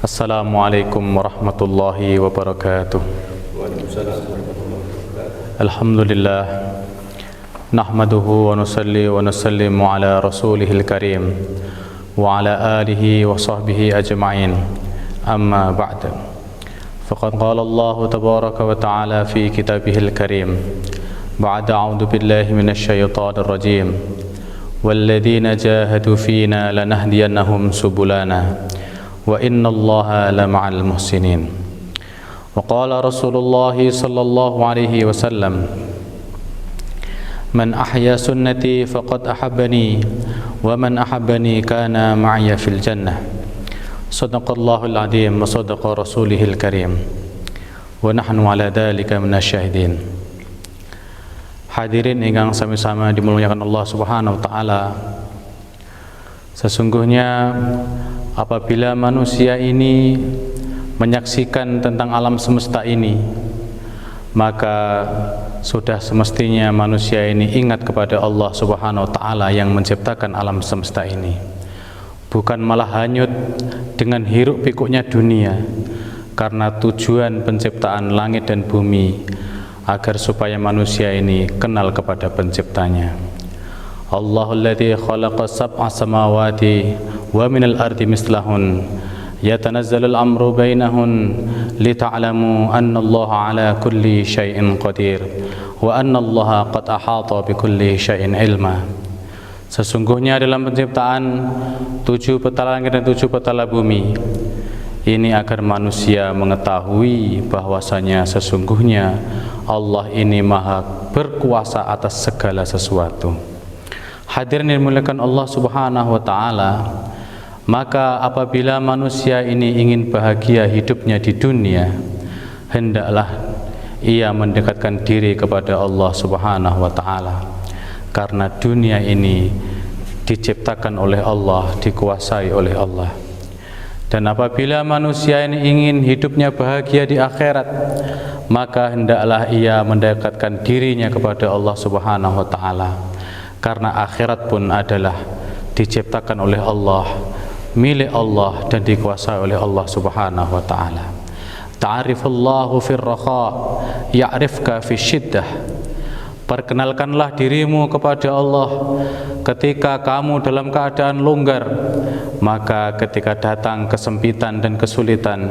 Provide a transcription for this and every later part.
Assalamualaikum warahmatullahi wabarakatuh. Alhamdulillah, nahmaduhu wa nusalli wa nusallimu ala rasulihil karim wa ala alihi wa sahbihi ajma'in. Amma ba'd. Faqad qala Allah tabaraka wa ta'ala fi kitabihil karim ba'da a'udzu billahi minasy syaithanir rajim. Walladzina jahadu fina lanahdiyannahum subulana wa innallaha lama'al muhsinin. Wa qala Rasulullah sallallahu alaihi wasallam, man ahya sunnati faqad ahabbani wa man ahabbani kana ma'ya fil jannah. Sadaqallahul azim wa sadaqa rasulihil karim wa nahnu ala dzalika minasyahidin. Hadirin ingkang sami-sami dimuliakan Allah Subhanahu wa taala. Sesungguhnya apabila manusia ini menyaksikan tentang alam semesta ini, maka sudah semestinya manusia ini ingat kepada Allah Subhanahu wa taala yang menciptakan alam semesta ini. Bukan malah hanyut dengan hiruk pikuknya dunia, karena tujuan penciptaan langit dan bumi agar supaya manusia ini kenal kepada penciptanya. Allahul ladzi khalaqa sab'a samawati wa minal ardi mislahun yatanazzalul amru bainahun lita'lamu anna Allah ala kulli syai'in qadir wa anna Allah qad ahata bi kulli syai'in ilma. Sesungguhnya dalam penciptaan 7 petala langit dan 7 petala bumi ini agar manusia mengetahui bahwasanya sesungguhnya Allah ini maha berkuasa atas segala sesuatu. Hadirin yang dimuliakan Allah Subhanahu wa taala, maka apabila manusia ini ingin bahagia hidupnya di dunia, hendaklah ia mendekatkan diri kepada Allah Subhanahu wa taala. Karena dunia ini diciptakan oleh Allah, dikuasai oleh Allah. Dan apabila manusia ini ingin hidupnya bahagia di akhirat, maka hendaklah ia mendekatkan dirinya kepada Allah Subhanahu wa taala. Karena akhirat pun adalah diciptakan oleh Allah, milik Allah dan dikuasai oleh Allah Subhanahu wa taala. Ta'rifullahu fir raha ya'rifka fi syiddah. Perkenalkanlah dirimu kepada Allah ketika kamu dalam keadaan longgar, maka ketika datang kesempitan dan kesulitan,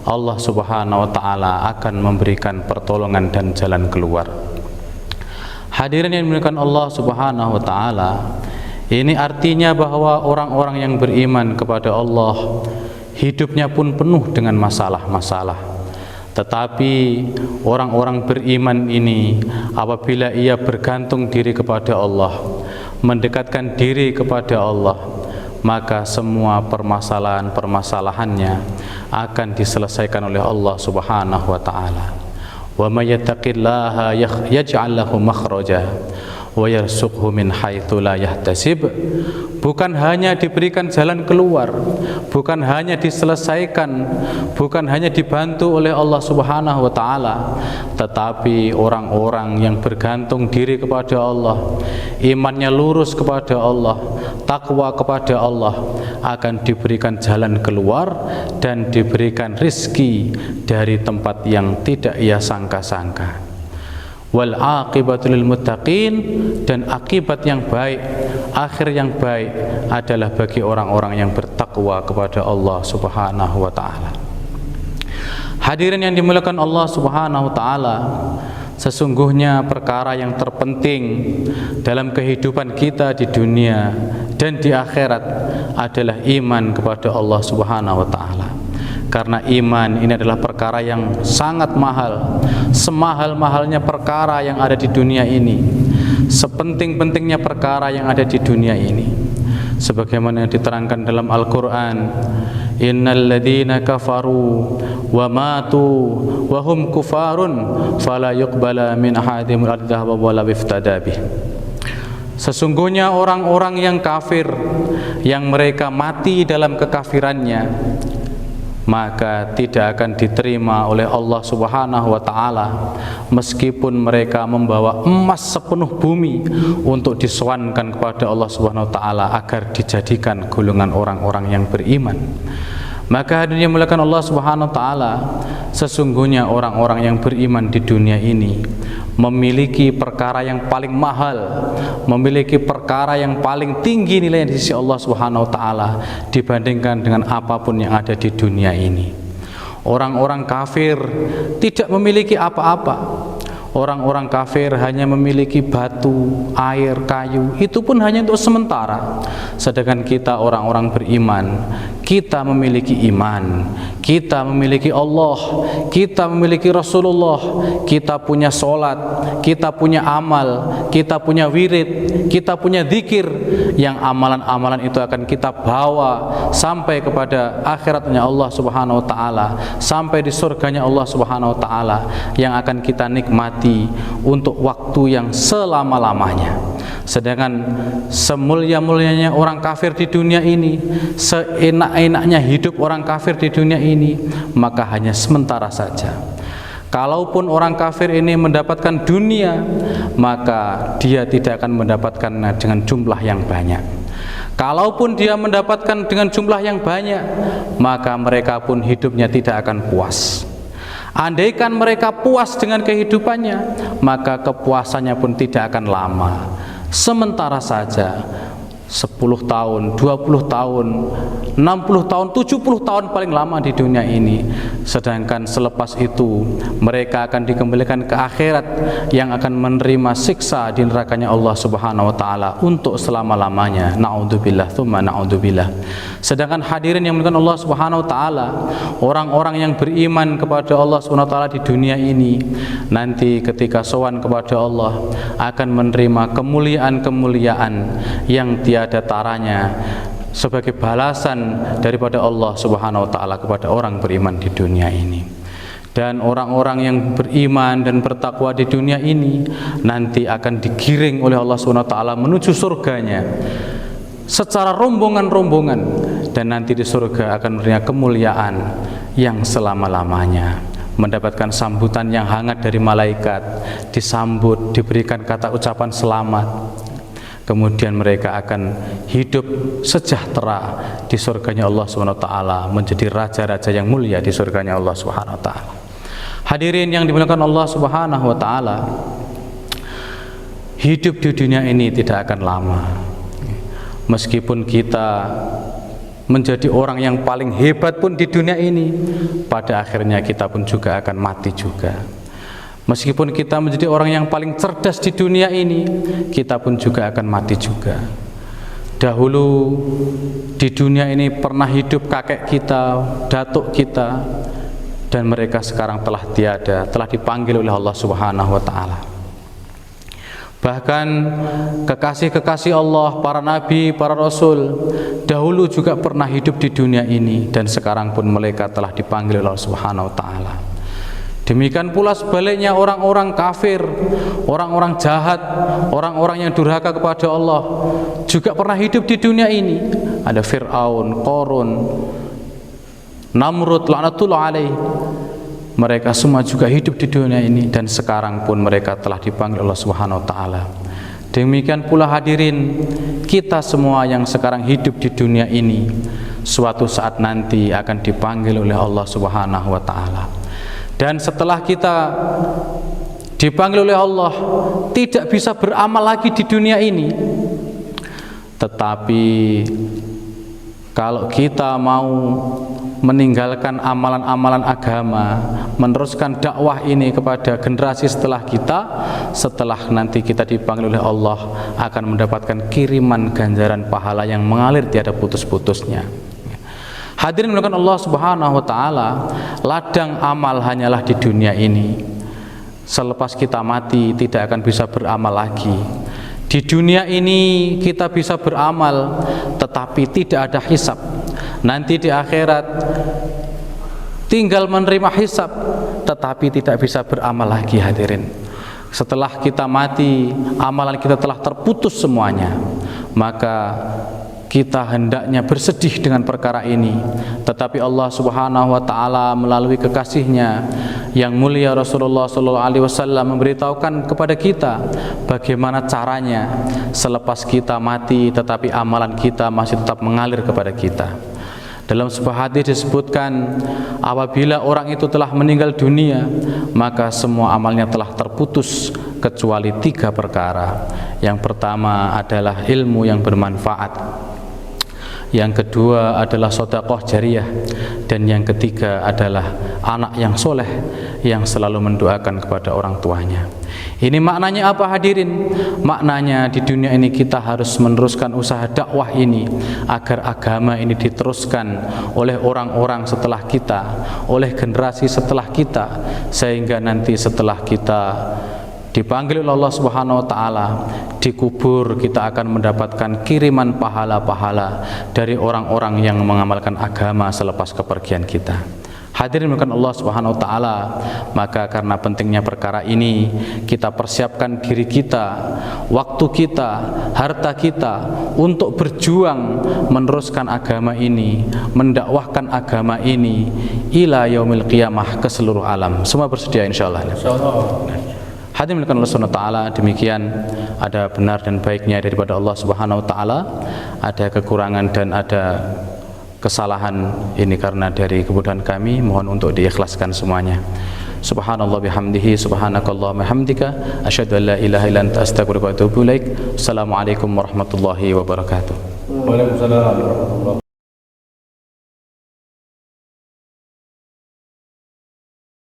Allah Subhanahu wa taala akan memberikan pertolongan dan jalan keluar. Hadirin yang dimuliakan Allah Subhanahu wa taala, ini artinya bahwa orang-orang yang beriman kepada Allah hidupnya pun penuh dengan masalah-masalah. Tetapi orang-orang beriman ini apabila ia bergantung diri kepada Allah, mendekatkan diri kepada Allah, maka semua permasalahan-permasalahannya akan diselesaikan oleh Allah Subhanahu wa taala. Wa may yattaqillaha yaj'al lahu makhraja wa yarzuqhu min haitsu la yahtasib. Bukan hanya diberikan jalan keluar, bukan hanya diselesaikan, bukan hanya dibantu oleh Allah Subhanahu wa taala, tetapi orang-orang yang bergantung diri kepada Allah, imannya lurus kepada Allah, takwa kepada Allah, akan diberikan jalan keluar dan diberikan rizki dari tempat yang tidak ia sangka-sangka. Wal aqibatu lil muttaqin, dan akibat yang baik, akhir yang baik adalah bagi orang-orang yang bertakwa kepada Allah Subhanahu wa taala. Hadirin yang dimuliakan Allah Subhanahu wa taala, sesungguhnya perkara yang terpenting dalam kehidupan kita di dunia dan di akhirat adalah iman kepada Allah Subhanahu wa taala. Karena iman ini adalah perkara yang sangat mahal, semahal-mahalnya perkara yang ada di dunia ini, sepenting-pentingnya perkara yang ada di dunia ini. Sebagaimana diterangkan dalam Al-Quran, innal ladzina kafaru wa matu wa hum kufarun fala yuqbala min ahadihim al-dhahaba wala iftada bih. Sesungguhnya orang-orang yang kafir, yang mereka mati dalam kekafirannya, maka tidak akan diterima oleh Allah Subhanahu wa taala meskipun mereka membawa emas sepenuh bumi untuk disowankan kepada Allah Subhanahu wa taala agar dijadikan golongan orang-orang yang beriman. Maka hadirin yang dimuliakan Allah Subhanahu wa taala, sesungguhnya orang-orang yang beriman di dunia ini memiliki perkara yang paling mahal, memiliki perkara yang paling tinggi nilainya di sisi Allah Subhanahu wa taala dibandingkan dengan apapun yang ada di dunia ini. Orang-orang kafir tidak memiliki apa-apa. Orang-orang kafir hanya memiliki batu, air, kayu, itu pun hanya untuk sementara. Sedangkan kita orang-orang beriman, kita memiliki iman, kita memiliki Allah, kita memiliki Rasulullah, kita punya sholat, kita punya amal, kita punya wirid, kita punya zikir, yang amalan-amalan itu akan kita bawa sampai kepada akhiratnya Allah Subhanahu wa taala, sampai di surganya Allah Subhanahu wa taala, yang akan kita nikmati untuk waktu yang selama-lamanya. Sedangkan semulia-mulianya orang kafir di dunia ini, seenak-enaknya hidup orang kafir di dunia ini, maka hanya sementara saja. Kalaupun orang kafir ini mendapatkan dunia, maka dia tidak akan mendapatkannya dengan jumlah yang banyak. Kalaupun dia mendapatkan dengan jumlah yang banyak, maka mereka pun hidupnya tidak akan puas. Andaikan mereka puas dengan kehidupannya, maka kepuasannya pun tidak akan lama. Sementara saja, 10 tahun, 20 tahun, 60 tahun, 70 tahun paling lama di dunia ini. Sedangkan selepas itu mereka akan dikembalikan ke akhirat yang akan menerima siksa di nerakanya Allah Subhanahu wa taala untuk selama-lamanya. Na'udzubillah tsumma na'udzubillah. Sedangkan hadirin yang dimuliakan Allah Subhanahu wa taala, orang-orang yang beriman kepada Allah Subhanahu wa taala di dunia ini nanti ketika sowan kepada Allah akan menerima kemuliaan-kemuliaan yang tiada taranya sebagai balasan daripada Allah Subhanahu wa taala kepada orang beriman di dunia ini. Dan orang-orang yang beriman dan bertakwa di dunia ini nanti akan digiring oleh Allah Subhanahu wa taala menuju surganya secara rombongan-rombongan, dan nanti di surga akan menerima kemuliaan yang selama-lamanya, mendapatkan sambutan yang hangat dari malaikat, disambut, diberikan kata ucapan selamat. Kemudian mereka akan hidup sejahtera di surganya Allah Subhanahu wa taala, menjadi raja-raja yang mulia di surganya Allah Subhanahu wa taala. Hadirin yang dimuliakan Allah Subhanahu wa taala, hidup di dunia ini tidak akan lama. Meskipun kita menjadi orang yang paling hebat pun di dunia ini, pada akhirnya kita pun juga akan mati juga. Meskipun kita menjadi orang yang paling cerdas di dunia ini, kita pun juga akan mati juga. Dahulu di dunia ini pernah hidup kakek kita, datuk kita, dan mereka sekarang telah tiada, telah dipanggil oleh Allah Subhanahu wa taala. Bahkan kekasih-kekasih Allah, para nabi, para rasul, dahulu juga pernah hidup di dunia ini, dan sekarang pun mereka telah dipanggil oleh Allah Subhanahu wa taala. Demikian pula sebaliknya orang-orang kafir, orang-orang jahat, orang-orang yang durhaka kepada Allah juga pernah hidup di dunia ini. Ada Fir'aun, Qarun, Namrud, laknatullah alaih. Mereka semua juga hidup di dunia ini, dan sekarang pun mereka telah dipanggil Allah Subhanahu wa taala. Demikian pula hadirin, kita semua yang sekarang hidup di dunia ini suatu saat nanti akan dipanggil oleh Allah Subhanahu wa taala. Dan setelah kita dipanggil oleh Allah, tidak bisa beramal lagi di dunia ini. Tetapi kalau kita mau meninggalkan amalan-amalan agama, meneruskan dakwah ini kepada generasi setelah kita, setelah nanti kita dipanggil oleh Allah, akan mendapatkan kiriman ganjaran pahala yang mengalir tiada putus-putusnya. Hadirin dimuliakan Allah Subhanahu wa taala, ladang amal hanyalah di dunia ini. Selepas kita mati tidak akan bisa beramal lagi. Di dunia ini kita bisa beramal, tetapi tidak ada hisab. Nanti di akhirat tinggal menerima hisab, tetapi tidak bisa beramal lagi. Hadirin, setelah kita mati, amalan kita telah terputus semuanya. Maka kita hendaknya bersedih dengan perkara ini, tetapi Allah Subhanahu wa taala melalui kekasihnya yang mulia Rasulullah sallallahu alaihi wasallam memberitahukan kepada kita bagaimana caranya selepas kita mati tetapi amalan kita masih tetap mengalir kepada kita. Dalam sebuah hadis disebutkan, apabila orang itu telah meninggal dunia, maka semua amalnya telah terputus kecuali 3 perkara. Yang pertama adalah ilmu yang bermanfaat, yang kedua adalah sedekah jariyah, dan yang ketiga adalah anak yang soleh yang selalu mendoakan kepada orang tuanya. Ini maknanya apa hadirin? Maknanya di dunia ini kita harus meneruskan usaha dakwah ini agar agama ini diteruskan oleh orang-orang setelah kita, oleh generasi setelah kita, sehingga nanti setelah kita dipanggil oleh Allah Subhanahu wa taala, dikubur, kita akan mendapatkan kiriman pahala-pahala dari orang-orang yang mengamalkan agama selepas kepergian kita. Hadirin bukan Allah Subhanahu wa taala, maka karena pentingnya perkara ini, kita persiapkan diri kita, waktu kita, harta kita untuk berjuang meneruskan agama ini, mendakwahkan agama ini ila yaumil qiyamah ke seluruh alam. Semua bersedia insyaallah. Hadirin bukan Allah Subhanahu wa taala, demikian ada benar dan baiknya daripada Allah Subhanahu wa taala, ada kekurangan dan ada kesalahan ini karena dari kemudahan kami, mohon untuk diikhlaskan semuanya. Subhanallah bihamdihi, subhanakallah bihamdika, asyhadu an la ilaha illa anta astaghfiruka wa atubu ilaik. Assalamualaikum warahmatullahi wabarakatuh. Waalaikumsalam warahmatullahi wabarakatuh.